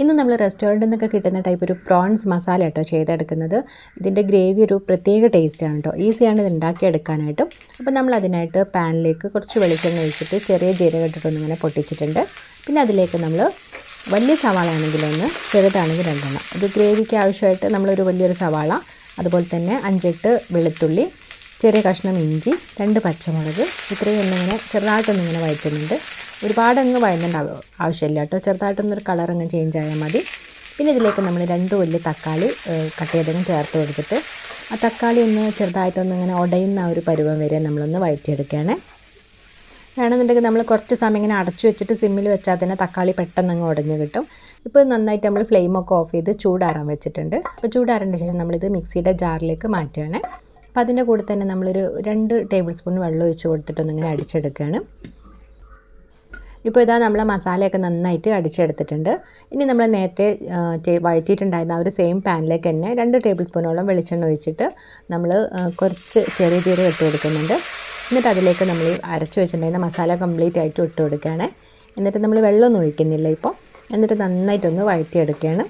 ഇന്ന് നമ്മൾ റെസ്റ്റോറൻറ്റിൽ നിന്നൊക്കെ കിട്ടുന്ന ടൈപ്പ് ഒരു പ്രോൺസ് മസാല കേട്ടോ ചെയ്തെടുക്കുന്നത്. ഇതിൻ്റെ ഗ്രേവി ഒരു പ്രത്യേക ടേസ്റ്റാണ് കേട്ടോ. ഈസിയാണ് ഇത് ഉണ്ടാക്കിയെടുക്കാനായിട്ടും. അപ്പോൾ നമ്മൾ അതിനായിട്ട് പാനിലേക്ക് കുറച്ച് വെളിച്ചെണ്ണ ഒഴിച്ചിട്ട് ചെറിയ ജീരകം ഇട്ടിട്ടൊന്ന് ഇങ്ങനെ പൊട്ടിച്ചിട്ടുണ്ട്. പിന്നെ അതിലേക്ക് നമ്മൾ വലിയ സവാള ആണെങ്കിൽ ഒന്ന്, ചെറുതാണെങ്കിൽ രണ്ടെണ്ണം. ഇത് ഗ്രേവിക്ക് ആവശ്യമായിട്ട് നമ്മളൊരു വലിയൊരു സവാള, അതുപോലെ തന്നെ 5-8 വെളുത്തുള്ളി, ചെറിയ കഷ്ണം ഇഞ്ചി, 2 പച്ചമുളക്, ഇത്രയും ഒന്നിങ്ങനെ ചെറുതായിട്ടൊന്നിങ്ങനെ വഴറ്റുന്നുണ്ട്. ഒരുപാടങ്ങ് വഴങ്ങേണ്ട ആവശ്യമില്ല കേട്ടോ. ചെറുതായിട്ടൊന്നൊരു കളറങ്ങ് ചേഞ്ച് ആയാൽ മതി. പിന്നെ ഇതിലേക്ക് നമ്മൾ 2 വലിയ തക്കാളി കട്ട് ചെയ്തതും ചേർത്ത് കൊടുത്തിട്ട് ആ തക്കാളി ഒന്ന് ചെറുതായിട്ടൊന്നിങ്ങനെ ഉടയുന്ന ആ ഒരു പരുവം വരെ നമ്മളൊന്ന് വഴറ്റിയെടുക്കുകയാണ്. വേണമെന്നുണ്ടെങ്കിൽ നമ്മൾ കുറച്ച് സമയം ഇങ്ങനെ അടച്ചു വെച്ചിട്ട് സിമ്മിൽ വെച്ചാൽ തന്നെ തക്കാളി പെട്ടെന്ന് അങ്ങ് ഉടഞ്ഞ് കിട്ടും. ഇപ്പോൾ നന്നായിട്ട് നമ്മൾ ഫ്ലെയിമൊക്കെ ഓഫ് ചെയ്ത് ചൂടാറാൻ വെച്ചിട്ടുണ്ട്. അപ്പോൾ ചൂടാറിൻ്റെ ശേഷം നമ്മളിത് മിക്സിയുടെ ജാറിലേക്ക് മാറ്റുകയാണ്. അപ്പോൾ അതിൻ്റെ കൂടെ തന്നെ നമ്മളൊരു 2 ടേബിൾ സ്പൂൺ വെള്ളം ഒഴിച്ച് കൊടുത്തിട്ടൊന്നിങ്ങനെ അടിച്ചെടുക്കുകയാണ്. ഇപ്പോൾ ഇതാ നമ്മളെ മസാലയൊക്കെ നന്നായിട്ട് അടിച്ചെടുത്തിട്ടുണ്ട്. ഇനി നമ്മൾ നേരത്തെ വഴറ്റിയിട്ടുണ്ടായിരുന്ന ആ ഒരു സെയിം പാനിലേക്ക് തന്നെ 2 ടേബിൾ സ്പൂണോളം വെളിച്ചെണ്ണ ഒഴിച്ചിട്ട് നമ്മൾ കുറച്ച് ചെറിയ ജീരകം ഇട്ട് കൊടുക്കുന്നുണ്ട്. എന്നിട്ട് അതിലേക്ക് നമ്മൾ അരച്ച് വെച്ചിട്ടുണ്ടായിരുന്ന മസാല കംപ്ലീറ്റ് ആയിട്ട് ഇട്ട് കൊടുക്കുകയാണ്. എന്നിട്ട് നമ്മൾ വെള്ളമൊന്നും ഒഴിക്കുന്നില്ല ഇപ്പോൾ. എന്നിട്ട് നന്നായിട്ടൊന്ന് വഴറ്റിയെടുക്കുകയാണ്.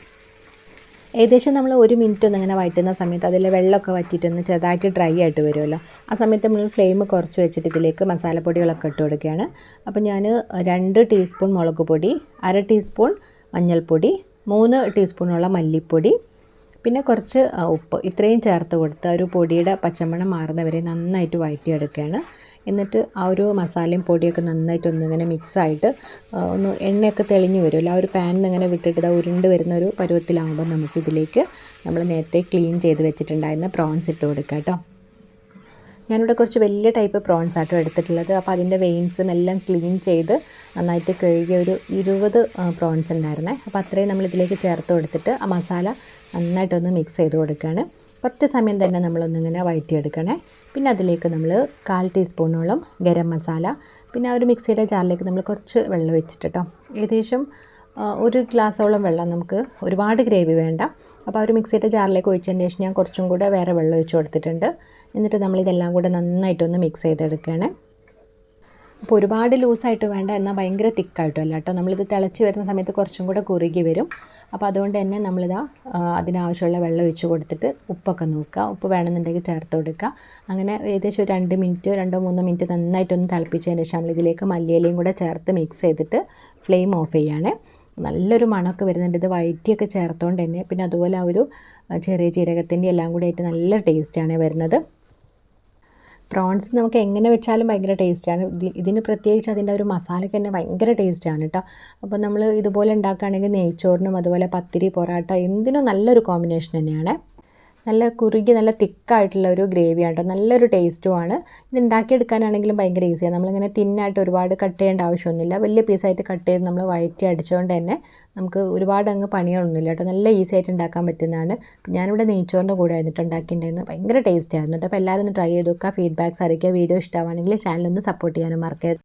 ഏകദേശം നമ്മൾ 1 മിനിറ്റ് ഒന്നിങ്ങനെ വഴറ്റുന്ന സമയത്ത് അതിലെ വെള്ളമൊക്കെ വറ്റിയിട്ടൊന്ന് ചെറുതായിട്ട് ഡ്രൈ ആയിട്ട് വരുമല്ലോ. ആ സമയത്ത് നമ്മൾ ഫ്ലെയിം കുറച്ച് വെച്ചിട്ട് ഇതിലേക്ക് മസാലപ്പൊടികളൊക്കെ ഇട്ട് കൊടുക്കുകയാണ്. അപ്പോൾ ഞാൻ 2 ടീസ്പൂൺ മുളക് പൊടി, 1/2 ടീസ്പൂൺ മഞ്ഞൾപ്പൊടി, 3 ടീസ്പൂണോളം മല്ലിപ്പൊടി, പിന്നെ കുറച്ച് ഉപ്പ്, ഇത്രയും ചേർത്ത് കൊടുത്ത് ഒരു പൊടിയുടെ പച്ചമണം മാറുന്നവരെ നന്നായിട്ട് വഴറ്റിയെടുക്കുകയാണ്. എന്നിട്ട് ആ ഒരു മസാലയും പൊടിയൊക്കെ നന്നായിട്ട് ഒന്നിങ്ങനെ മിക്സായിട്ട് ഒന്ന് എണ്ണയൊക്കെ തെളിഞ്ഞ് വരുമല്ലോ. ആ ഒരു പാനിൽ നിന്ന് ഇങ്ങനെ വിട്ടിട്ട് ഇത് ഉരുണ്ട് വരുന്ന ഒരു പരുവത്തിലാകുമ്പോൾ നമുക്കിതിലേക്ക് നമ്മൾ നേരത്തെ ക്ലീൻ ചെയ്ത് വെച്ചിട്ടുണ്ടായിരുന്ന പ്രോൺസ് ഇട്ട് കൊടുക്കാം കേട്ടോ. ഞാനിവിടെ കുറച്ച് വലിയ ടൈപ്പ് പ്രോൺസ് ആട്ടോ എടുത്തിട്ടുള്ളത്. അപ്പോൾ അതിൻ്റെ വെയിൻസും എല്ലാം ക്ലീൻ ചെയ്ത് നന്നായിട്ട് കഴുകിയ ഒരു 20 പ്രോൺസ് ഉണ്ടായിരുന്നേ. അപ്പോൾ അത്രയും നമ്മളിതിലേക്ക് ചേർത്ത് കൊടുത്തിട്ട് ആ മസാല നന്നായിട്ടൊന്ന് മിക്സ് ചെയ്ത് കൊടുക്കുകയാണ്. കുറച്ച് സമയം തന്നെ നമ്മളൊന്നിങ്ങനെ വഴറ്റിയെടുക്കണേ. പിന്നെ അതിലേക്ക് നമ്മൾ 1/4 ടീസ്പൂണോളം ഗരം മസാല, പിന്നെ ആ ഒരു മിക്സിയുടെ ജാറിലേക്ക് നമ്മൾ കുറച്ച് വെള്ളം വെച്ചിട്ട് കേട്ടോ. ഏകദേശം 1 ഗ്ലാസോളം വെള്ളം, നമുക്ക് ഒരുപാട് ഗ്രേവി വേണ്ട. അപ്പോൾ ആ ഒരു മിക്സിയുടെ ജാറിലേക്ക് ഒഴിച്ചതിന് ശേഷം ഞാൻ കുറച്ചും കൂടെ വേറെ വെള്ളം ഒഴിച്ച് കൊടുത്തിട്ടുണ്ട്. എന്നിട്ട് നമ്മളിതെല്ലാം കൂടെ നന്നായിട്ടൊന്ന് മിക്സ് ചെയ്തെടുക്കുകയാണ്. അപ്പോൾ ഒരുപാട് ലൂസായിട്ട് വേണ്ട, എന്നാൽ ഭയങ്കര തിക്കായിട്ടും അല്ല കേട്ടോ. നമ്മളിത് തിളച്ച് വരുന്ന സമയത്ത് കുറച്ചും കൂടെ കുറുകി വരും. അപ്പോൾ അതുകൊണ്ട് തന്നെ നമ്മളിതാ അതിനാവശ്യമുള്ള വെള്ളം ഒഴിച്ച് കൊടുത്തിട്ട് ഉപ്പൊക്കെ നോക്കുക. ഉപ്പ് വേണമെന്നുണ്ടെങ്കിൽ ചേർത്ത് കൊടുക്കുക. അങ്ങനെ ഏകദേശം ഒരു 2 മിനിറ്റ് 2-3 മിനിറ്റ് നന്നായിട്ടൊന്ന് തിളപ്പിച്ചതിന് ശേഷം നമ്മളിതിലേക്ക് മല്ലിയിലയും കൂടെ ചേർത്ത് മിക്സ് ചെയ്തിട്ട് ഫ്ലെയിം ഓഫ് ചെയ്യുകയാണ്. നല്ലൊരു മണമൊക്കെ വരുന്നുണ്ട് ഇത് വഴറ്റിയൊക്കെ ചേർത്തുകൊണ്ട് തന്നെ. പിന്നെ അതുപോലെ ആ ഒരു ചെറിയ ജീരകത്തിൻ്റെ എല്ലാം കൂടി ആയിട്ട് നല്ല ടേസ്റ്റാണ് വരുന്നത്. പ്രോൺസ് നമുക്ക് എങ്ങനെ വെച്ചാലും ഭയങ്കര ടേസ്റ്റാണ്. ഇതിന് പ്രത്യേകിച്ച് അതിൻ്റെ ഒരു മസാലയ്ക്ക് തന്നെ ഭയങ്കര ടേസ്റ്റാണ് കേട്ടോ. അപ്പോൾ നമ്മൾ ഇതുപോലെ ഉണ്ടാക്കുകയാണെങ്കിൽ നെയ്ച്ചോറിനും അതുപോലെ പത്തിരി, പൊറോട്ട എന്തിനും നല്ലൊരു കോമ്പിനേഷൻ തന്നെയാണ്. നല്ല കുറുകി നല്ല തിക്കായിട്ടുള്ള ഒരു ഗ്രേവിയാണ് കേട്ടോ. നല്ലൊരു ടേസ്റ്റുമാണ്. ഇത് ഉണ്ടാക്കിയെടുക്കാനാണെങ്കിലും ഭയങ്കര ഈസിയാണ്. നമ്മളിങ്ങനെ തിന്നായിട്ട് ഒരുപാട് കട്ട് ചെയ്യേണ്ട ആവശ്യമൊന്നുമില്ല. വലിയ പീസായിട്ട് കട്ട് ചെയ്ത് നമ്മൾ വഴറ്റി അടിച്ചുകൊണ്ട് തന്നെ നമുക്ക് ഒരുപാട് അങ്ങ് പണികളൊന്നുമില്ല കേട്ടോ. നല്ല ഈസി ആയിട്ട് ഉണ്ടാക്കാൻ പറ്റുന്നതാണ്. ഞാനിവിടെ നെയ്ച്ചോറിൻ്റെ കൂടെ ആയിട്ട് ഉണ്ടാക്കിയിട്ടുണ്ടായിരുന്നു. ഭയങ്കര ടേസ്റ്റ് ആയിരുന്നു കേട്ടോ. അപ്പോൾ എല്ലാവരും ഒന്ന് ട്രൈ ചെയ്ത് നോക്കുക. ഫീഡ്ബാക്ക്സ് അറിയിക്കുക. വീഡിയോ ഇഷ്ടമാണെങ്കിൽ ചാനലൊന്ന് സപ്പോർട്ട് ചെയ്യാനും മറക്കരുത്.